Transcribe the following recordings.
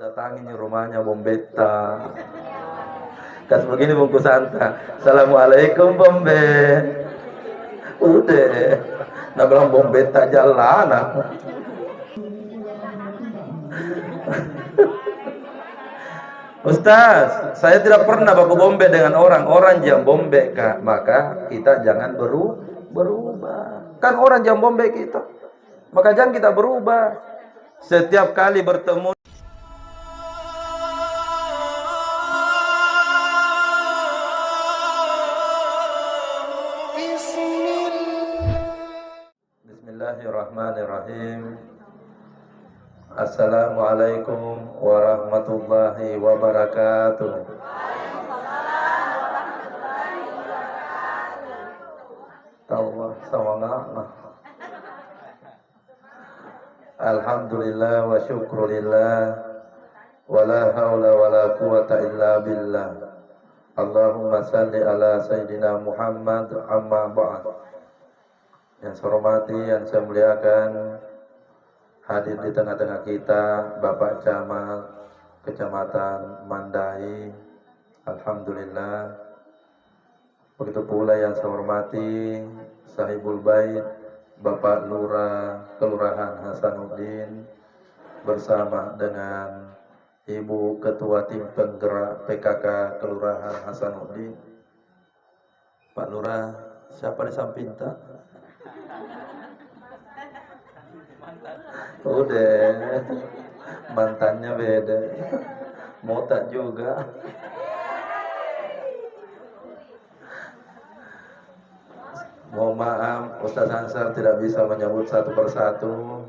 datangi rumahnya Bombetta. Kas begini bungkus anta. Assalamualaikum Bombe. Udah. Nah bilang Bombetta jalan. Ustaz, saya tidak pernah baku bombe dengan orang jam bombe kak. Maka kita jangan berubah. Kan orang jam bombe kita. Maka jangan kita berubah. Setiap kali bertemu Bismillahirrahmanirrahim. Assalamualaikum warahmatullahi wabarakatuh. Allah sawangan. Alhamdulillah wa syukrulillah wa la hawla wa la quwata illa billah. Allahumma salli ala Sayyidina Muhammad amma ba'd. Yang saya hormati, yang saya muliakan, hadir di tengah-tengah kita Bapak Camat Kecamatan Mandai. Alhamdulillah. Begitu pula yang saya hormati Sahibul Bait Bapak Lurah Kelurahan Hasanuddin bersama dengan Ibu Ketua Tim Penggerak PKK Kelurahan Hasanuddin. Pak Lurah, siapa di samping tak? Udah, mantannya beda. Mau tak juga. Mohon maaf, Ustaz Ansar tidak bisa menyebut satu persatu.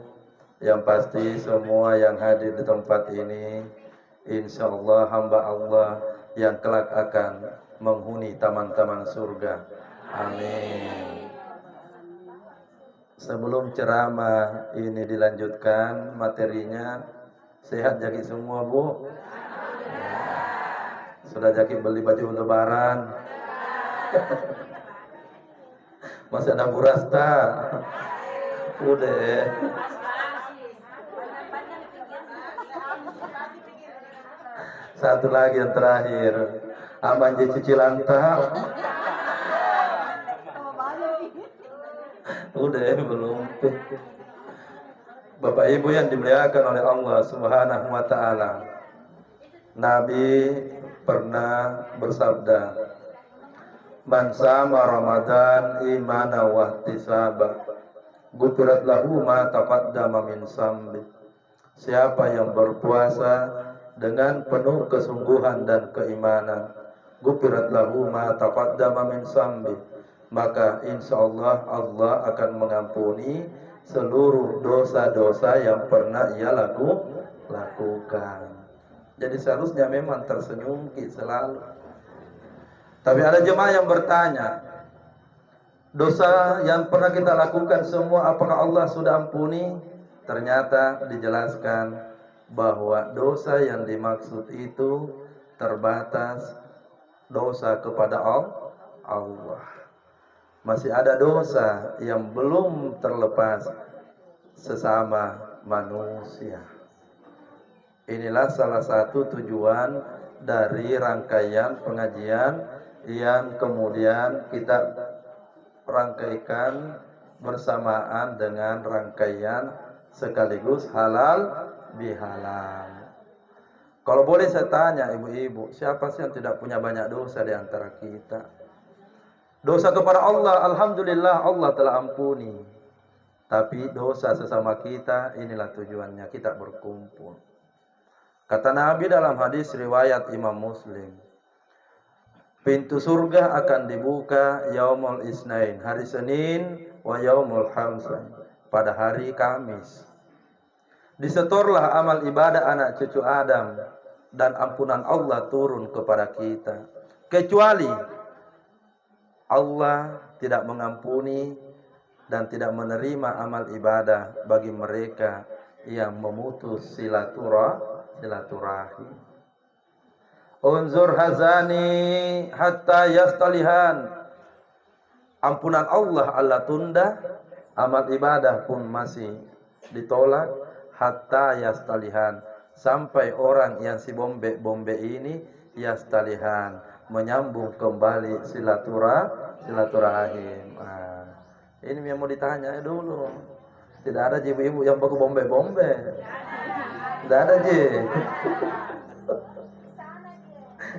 Yang pasti semua yang hadir di tempat ini, insya Allah hamba Allah yang kelak akan menghuni taman-taman surga. Amin. Sebelum ceramah ini dilanjutkan materinya, sehat jadi semua Bu? Sudah jadi beli baju lebaran? Masih ada buras tak? Udah. Satu lagi yang terakhir. Aman je cicilan tak? Udah belum. Bapak Ibu yang dimuliakan oleh Allah Subhanahu wa taala. Nabi pernah bersabda, "Man sama Ramadan imana wa ihtisaba, ghufirat lahu ma taqaddama min zambi." Siapa yang berpuasa dengan penuh kesungguhan dan keimanan, ghufirat lahu ma taqaddama min zambi, maka insyaallah Allah akan mengampuni seluruh dosa-dosa yang pernah ia lakukan. Jadi seharusnya memang tersenyum selalu. Tapi ada jemaah yang bertanya, dosa yang pernah kita lakukan semua apakah Allah sudah ampuni? Ternyata dijelaskan bahwa dosa yang dimaksud itu terbatas dosa kepada Allah. Masih ada dosa yang belum terlepas sesama manusia. Inilah salah satu tujuan dari rangkaian pengajian yang kemudian kita rangkaikan bersamaan dengan rangkaian sekaligus halal bihalal. Kalau boleh saya tanya ibu-ibu, siapa sih yang tidak punya banyak dosa di antara kita? Dosa kepada Allah, alhamdulillah Allah telah ampuni. Tapi dosa sesama kita, inilah tujuannya kita berkumpul. Kata Nabi dalam hadis riwayat Imam Muslim, pintu surga akan dibuka yaumul isnain, hari Senin, wa yaumul khamsain, pada hari Kamis. Disetorlah amal ibadah anak cucu Adam dan ampunan Allah turun kepada kita. Kecuali Allah tidak mengampuni dan tidak menerima amal ibadah bagi mereka yang memutus silaturahim. Unzur hazani hatta yastalihan. Ampunan Allah tunda, amal ibadah pun masih ditolak hatta yastalihan, sampai orang yang si bombe ini yastalihan, menyambung kembali silaturahim. Ini yang mau ditanya dulu. Tidak ada ibu-ibu yang baku bombe. Tidak ada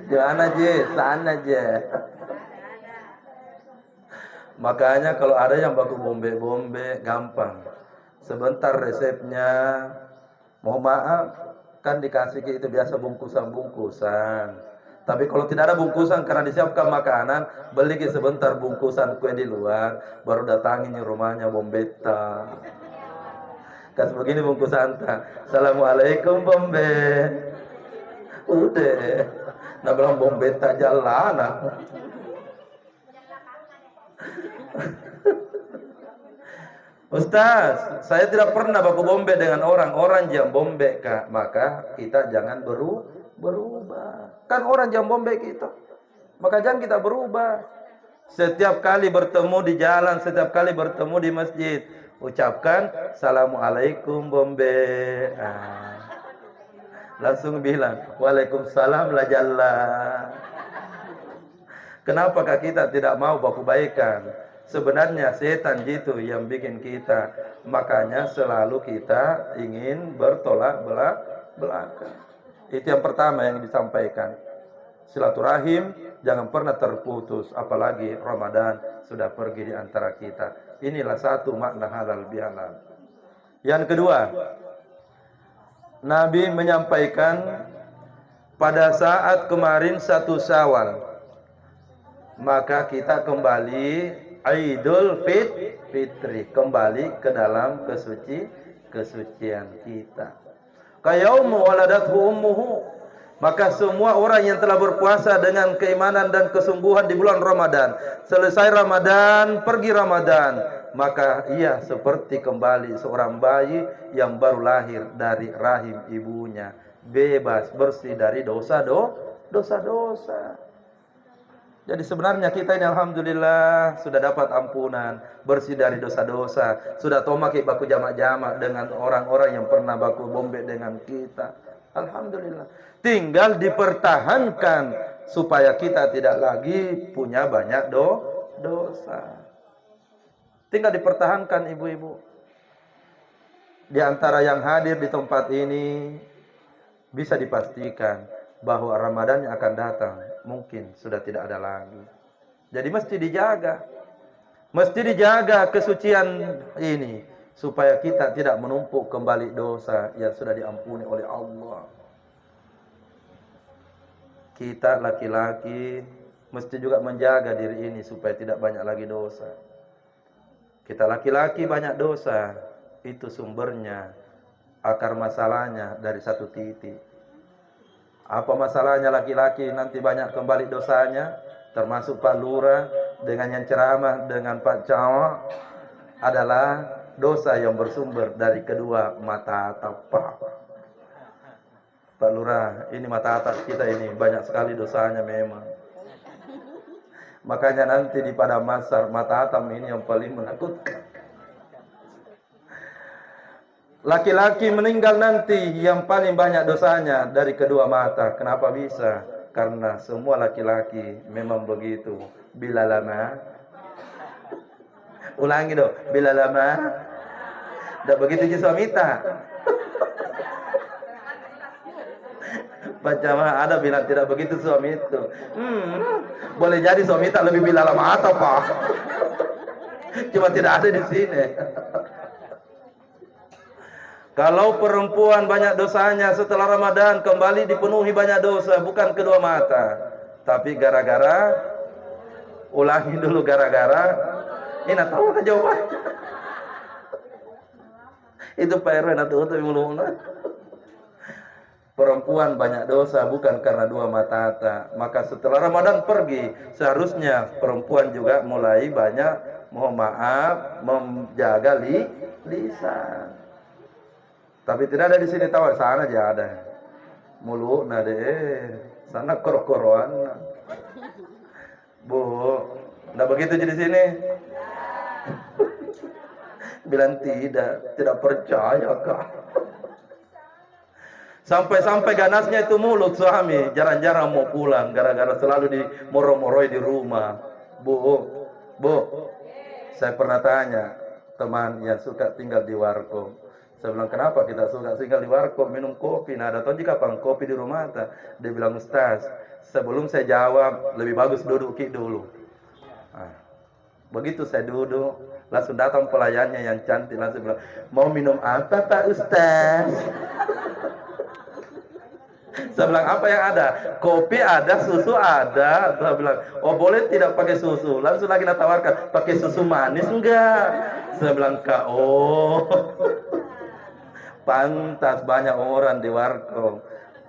Jangan aja, sana aja. Makanya kalau ada yang baku bombe gampang. Sebentar resepnya. Mohon maaf, kan dikasih itu biasa bungkusan. Tapi kalau tidak ada bungkusan karena disiapkan makanan, beli sebentar bungkusan kue di luar, baru datangin rumahnya bombeta. Kas begini bungkusan tak. Assalamualaikum bombe. Udah. Nah bilang bombeta jalan. Ustaz, saya tidak pernah baku bombe dengan orang yang bombe kak. Maka kita jangan berubah. Kan orang yang bombe kita. Maka jangan kita berubah. Setiap kali bertemu di jalan, setiap kali bertemu di masjid, ucapkan Assalamualaikum bombe. Langsung bilang Waalaikumsalam la jalla. Kenapakah kita tidak mau baku baikan? Sebenarnya setan gitu yang bikin kita. Makanya selalu kita ingin bertolak belakang. Itu yang pertama yang disampaikan. Silaturahim jangan pernah terputus. Apalagi Ramadan sudah pergi di antara kita. Inilah satu makna halal bihalal. Yang kedua, Nabi menyampaikan pada saat kemarin 1 Syawal, maka kita kembali Idul Fitri, kembali ke dalam kesucian kita. Kayaumu waladathu ummuhu, maka semua orang yang telah berpuasa dengan keimanan dan kesungguhan di bulan Ramadan, selesai Ramadan, pergi Ramadan, maka ia seperti kembali seorang bayi yang baru lahir dari rahim ibunya, bebas bersih dari dosa-dosa. Jadi sebenarnya kita ini alhamdulillah sudah dapat ampunan, bersih dari dosa-dosa, sudah tomaki baku jamak-jamak dengan orang-orang yang pernah baku bombe dengan kita. Alhamdulillah. Tinggal dipertahankan supaya kita tidak lagi punya banyak dosa. Tinggal dipertahankan ibu-ibu. Di antara yang hadir di tempat ini bisa dipastikan bahwa Ramadan yang akan datang mungkin sudah tidak ada lagi. Jadi mesti dijaga kesucian ini supaya kita tidak menumpuk kembali dosa yang sudah diampuni oleh Allah. Kita laki-laki mesti juga menjaga diri ini supaya tidak banyak lagi dosa. Kita laki-laki banyak dosa, itu sumbernya, akar masalahnya dari satu titik. Apa masalahnya laki-laki nanti banyak kembali dosanya? Termasuk Pak Lurah dengan yang ceramah dengan Pak Cawa adalah dosa yang bersumber dari kedua mata tapak. Pak Lurah, ini mata atas kita ini banyak sekali dosanya memang. Makanya nanti di Padang Mahsyar mata atam ini yang paling menakutkan. Laki-laki meninggal nanti yang paling banyak dosanya dari kedua mata. Kenapa bisa? Karena semua laki-laki memang begitu. Bila lama, ulangi dong. Bila lama, tidak begitu je suami tak. Macam ada bilang tidak begitu suami itu. Boleh jadi suami tak lebih bila lama atau pak. Cuma tidak ada di sini. Kalau perempuan banyak dosanya setelah Ramadan kembali dipenuhi banyak dosa, bukan kedua mata, tapi gara-gara, ulangi dulu gara-gara, ini tahu kan jawabannya? Itu Pak RW nanti untuk mulu-mulu. Perempuan banyak dosa bukan karena dua mata, maka setelah Ramadan pergi, seharusnya perempuan juga mulai banyak, mohon maaf, menjaga lisan. Tapi tidak ada di sini tahu, sana aja ada. Mulu nade sana koro-koroan. Bu, enggak begitu di sini. Bilang tidak percaya kah? Sampai-sampai ganasnya itu mulut suami, jarang-jarang mau pulang gara-gara selalu di moro-moroi di rumah. Bu, saya pernah tanya teman yang suka tinggal di warkop. Saya bilang, kenapa kita suka tinggal di warkop, minum kopi? Nah, ada tahu jika apa kopi di rumah? Dia bilang, Ustaz, sebelum saya jawab, lebih bagus duduk dulu. Nah, begitu saya duduk, langsung datang pelayannya yang cantik, langsung bilang, mau minum apa Pak Ustaz? Saya bilang, apa yang ada? Kopi ada, susu ada. Saya bilang, oh boleh tidak pakai susu? Langsung lagi ditawarkan, pakai susu manis enggak? Saya bilang, Kak, oh pantas banyak orang di warkop.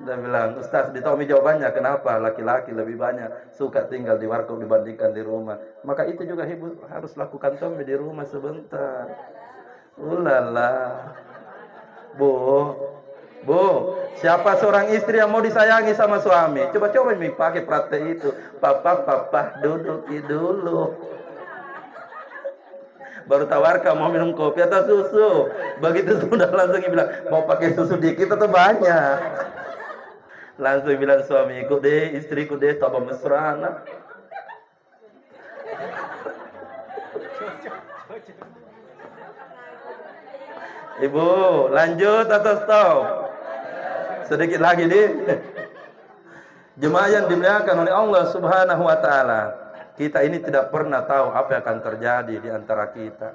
Dia bilang, Ustaz, ditahu jawabannya, kenapa laki-laki lebih banyak suka tinggal di warkop dibandingkan di rumah? Maka itu juga ibu harus lakukan tombe di rumah sebentar. Ulala. Bu, siapa seorang istri yang mau disayangi sama suami? Coba-coba mi pakai praktek itu. Papa, duduk dulu. Baru tawarkan mau minum kopi atau susu. Begitu sudah langsung bilang, mau pakai susu dikit atau banyak? Langsung bilang suamiku deh, istriku deh, tambah mesra. Ibu, lanjut atau stop? Sedikit lagi nih. Jemaah yang dimuliakan oleh Allah Subhanahu wa taala. Kita ini tidak pernah tahu apa yang akan terjadi di antara kita.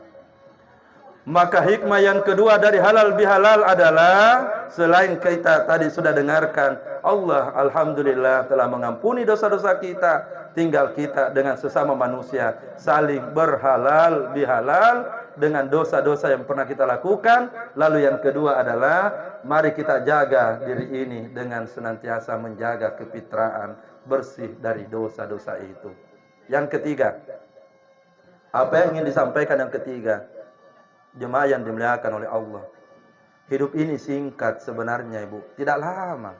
Maka hikmah yang kedua dari halal bihalal adalah selain kita tadi sudah dengarkan, Allah alhamdulillah telah mengampuni dosa-dosa kita. Tinggal kita dengan sesama manusia saling berhalal bihalal dengan dosa-dosa yang pernah kita lakukan. Lalu yang kedua adalah mari kita jaga diri ini dengan senantiasa menjaga kefitraan bersih dari dosa-dosa itu. Yang ketiga, apa yang ingin disampaikan yang ketiga? Jemaah yang dimuliakan oleh Allah. Hidup ini singkat sebenarnya, Ibu, tidak lama.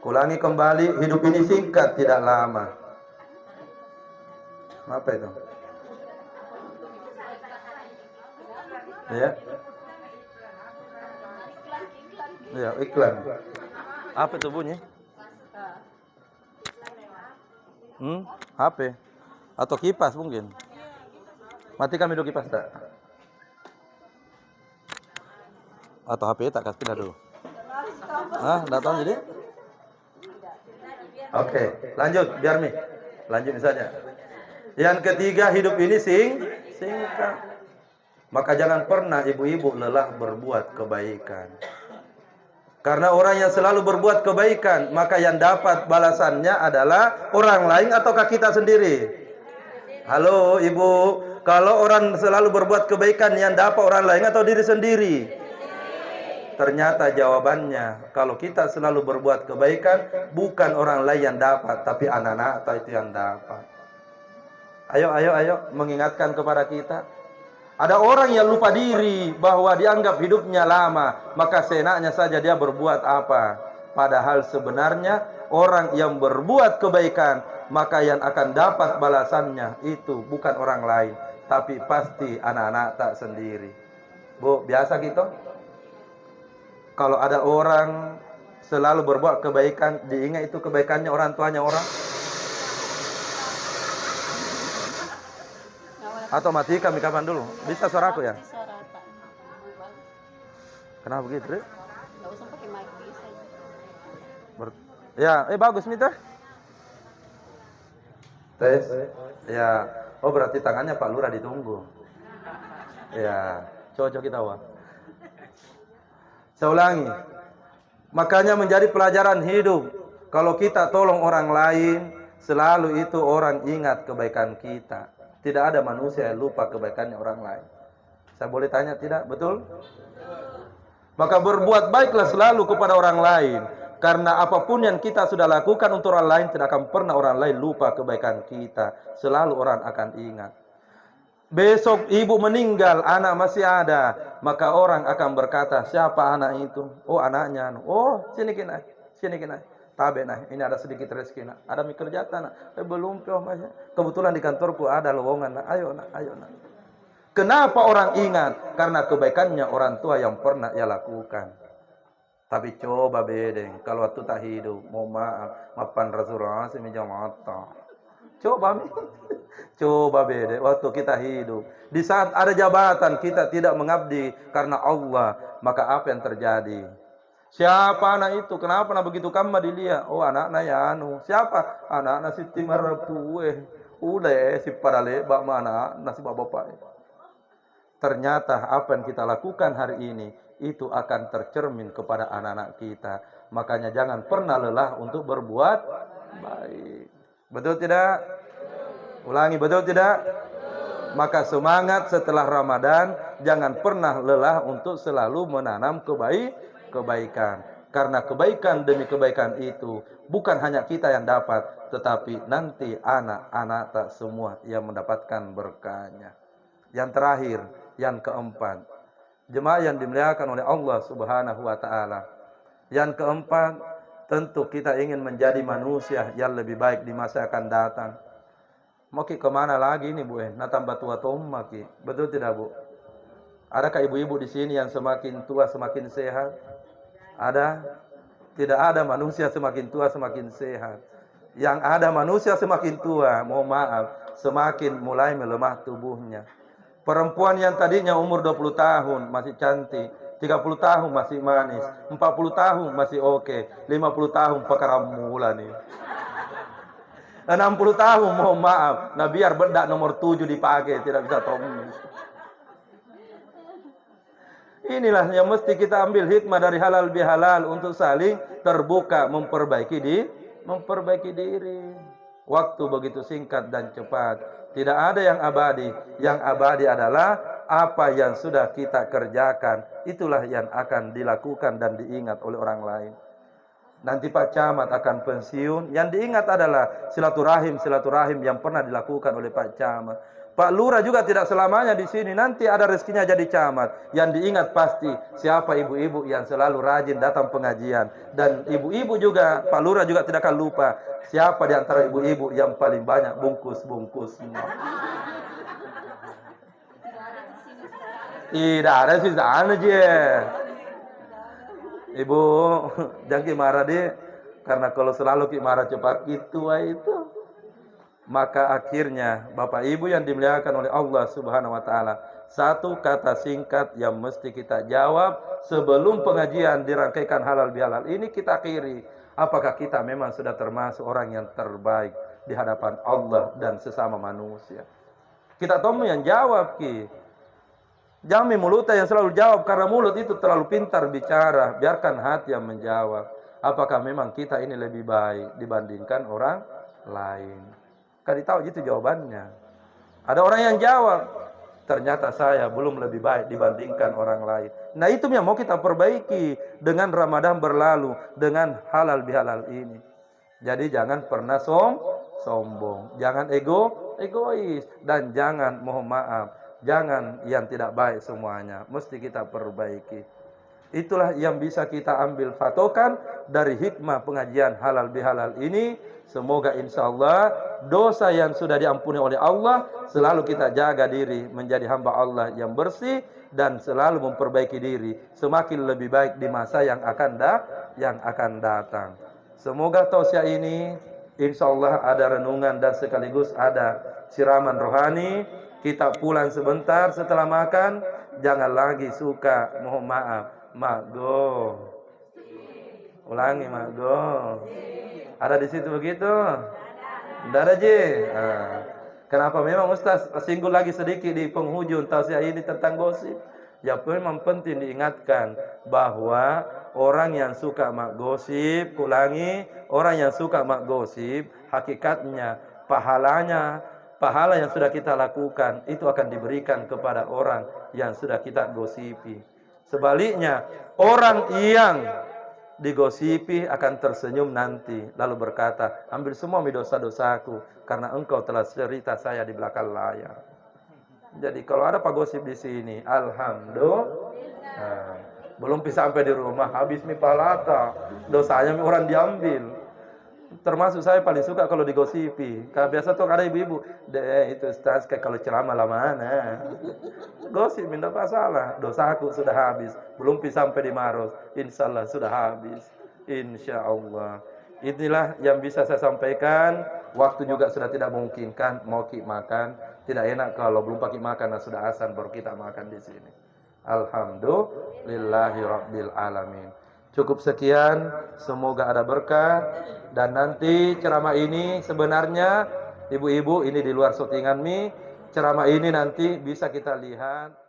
Ulangi kembali, hidup ini singkat, tidak lama. Apa itu? Ya. Ya, iklan. Apa itu bunyi? HP atau kipas mungkin. Matikan dulu kipas tak? Atau HP tak kasih pindah dulu. Datang jadi? Oke, lanjut biar nih. Lanjut saja. Yang ketiga, hidup ini singkat. Maka jangan pernah ibu-ibu lelah berbuat kebaikan. Karena orang yang selalu berbuat kebaikan, maka yang dapat balasannya adalah orang lain ataukah kita sendiri? Halo ibu, kalau orang selalu berbuat kebaikan, yang dapat orang lain atau diri sendiri? Ternyata jawabannya, kalau kita selalu berbuat kebaikan, bukan orang lain yang dapat, tapi anak-anak itu yang dapat. Ayo, mengingatkan kepada kita. Ada orang yang lupa diri bahwa dianggap hidupnya lama, maka seenaknya saja dia berbuat apa. Padahal sebenarnya orang yang berbuat kebaikan, maka yang akan dapat balasannya itu bukan orang lain, tapi pasti anak-anak tak sendiri. Bu, biasa gitu. Kalau ada orang selalu berbuat kebaikan, diingat itu kebaikannya orang tuanya orang. Atau mati kami kapan dulu? Bisa suaraku ya? Kenapa begitu? Nggak usah pakai mic, bisa. Ya, bagus nih teh. Tes. Ya. Oh berarti tangannya Pak Lurah ditunggu. Ya, cocok kita wah. Saya ulangi. Makanya menjadi pelajaran hidup. Kalau kita tolong orang lain, selalu itu orang ingat kebaikan kita. Tidak ada manusia yang lupa kebaikannya orang lain. Saya boleh tanya tidak? Betul? Maka berbuat baiklah selalu kepada orang lain. Karena apapun yang kita sudah lakukan untuk orang lain, tidak akan pernah orang lain lupa kebaikan kita. Selalu orang akan ingat. Besok ibu meninggal, anak masih ada. Maka orang akan berkata, siapa anak itu? Oh anaknya. Oh sini kena. Tabe nah, ini ada sedikit rezeki nak. Ada mikir jatah nak. Belum kebetulan di kantorku ada lowongan nak. Ayo nak. Kenapa orang ingat? Karena kebaikannya orang tua yang pernah ia lakukan. Tapi coba bedeng, kalau waktu tak hidup, mau maaf, mapan Rasulullah semi mata. Coba, coba bedeng, waktu kita hidup. Di saat ada jabatan, kita tidak mengabdi karena Allah, maka apa yang terjadi? Siapa anak itu? Kenapa nak begitu kamu dilihat? Oh anak-anak ya anu. Siapa? Anak-anak Siti Marapue. Udah si parale bak mana nasi bapak. Ternyata apa yang kita lakukan hari ini itu akan tercermin kepada anak-anak kita. Makanya jangan pernah lelah untuk berbuat baik. Betul tidak? Ulangi, betul tidak? Maka semangat setelah Ramadan, jangan pernah lelah untuk selalu menanam kebaikan. Karena kebaikan demi kebaikan itu bukan hanya kita yang dapat, tetapi nanti anak-anak tak semua yang mendapatkan berkahnya. Yang terakhir, yang keempat, jemaah yang dimuliakan oleh Allah Subhanahu wa taala. Yang keempat, tentu kita ingin menjadi manusia yang lebih baik di masa akan datang. Mau ki kemana lagi nih Bu? Natambah tua tomma ki. Betul tidak Bu? Adakah ibu-ibu di sini yang semakin tua semakin sehat? Ada? Tidak ada manusia semakin tua semakin sehat. Yang ada manusia semakin tua, mohon maaf, semakin mulai melemah tubuhnya. Perempuan yang tadinya umur 20 tahun masih cantik, 30 tahun masih manis, 40 tahun masih oke, 50 tahun perkara mula nih. 60 tahun mohon maaf, nah biar bedak nomor 7 dipakai, tidak bisa tomis. Inilah yang mesti kita ambil hikmah dari halal bihalal untuk saling terbuka, memperbaiki diri. Waktu begitu singkat dan cepat. Tidak ada yang abadi. Yang abadi adalah apa yang sudah kita kerjakan. Itulah yang akan dilakukan dan diingat oleh orang lain. Nanti Pak Camat akan pensiun. Yang diingat adalah silaturahim yang pernah dilakukan oleh Pak Camat. Pak Lurah juga tidak selamanya di sini. Nanti ada rezekinya jadi camat. Yang diingat pasti siapa ibu-ibu yang selalu rajin datang pengajian. Dan ibu-ibu juga, Pak Lurah juga tidak akan lupa siapa di antara ibu-ibu yang paling banyak bungkus-bungkus. Tidak ada sih sana aja. Ibu, jangan marah deh. Karena kalau selalu marah cepat itu. Maka akhirnya Bapak Ibu yang dimuliakan oleh Allah Subhanahu wa taala, satu kata singkat yang mesti kita jawab sebelum pengajian dirangkaikan halal bihalal ini kita akhiri. Apakah kita memang sudah termasuk orang yang terbaik di hadapan Allah dan sesama manusia? Kita tahu yang jawab ki. Jangan mulut yang selalu jawab karena mulut itu terlalu pintar bicara. Biarkan hati yang menjawab. Apakah memang kita ini lebih baik dibandingkan orang lain? Kan tahu gitu jawabannya. Ada orang yang jawab, ternyata saya belum lebih baik dibandingkan orang lain. Nah itu yang mau kita perbaiki dengan Ramadan berlalu, dengan halal bihalal ini. Jadi jangan pernah sombong, jangan egois, dan jangan mohon maaf, jangan yang tidak baik semuanya. Mesti kita perbaiki. Itulah yang bisa kita ambil patokan dari hikmah pengajian halal bihalal ini. Semoga insya Allah dosa yang sudah diampuni oleh Allah selalu kita jaga diri menjadi hamba Allah yang bersih dan selalu memperbaiki diri semakin lebih baik di masa yang akan datang. Semoga tausiah ini insya Allah ada renungan dan sekaligus ada siraman rohani. Kita pulang sebentar setelah makan, jangan lagi suka mohon maaf mago. Ulangi mago. Ada di situ begitu? Tidak ada Ji. Kenapa memang Ustaz singgung lagi sedikit di penghujung tausiah ini tentang gosip? Ya memang penting diingatkan bahwa orang yang suka mak gosip, ulangi, orang yang suka mak gosip, hakikatnya pahala yang sudah kita lakukan itu akan diberikan kepada orang yang sudah kita gosipi. Sebaliknya, orang yang digosipi akan tersenyum nanti lalu berkata, ambil semua dosa-dosaku karena engkau telah cerita saya di belakang layar. Jadi kalau ada pak gosip di sini, alhamdulillah. Belum sampai di rumah habis mi palata, dosanya orang diambil. Termasuk saya paling suka kalau digosipi. Karena biasa tuh ada ibu-ibu, deh itu Ustaz kayak kalau ceramah lah mana. Gosip tidak masalah. Dosaku sudah habis, belum sampai di Maros. Insya Allah sudah habis. Insya Allah. Inilah yang bisa saya sampaikan. Waktu juga sudah tidak memungkinkan. Mau makan, tidak enak kalau belum pakai makan, sudah azan baru kita makan di sini. Alhamdulillahi Rabbil Alamin. Cukup sekian, semoga ada berkah. Dan nanti ceramah ini sebenarnya ibu-ibu ini di luar syutingan Mi, ceramah ini nanti bisa kita lihat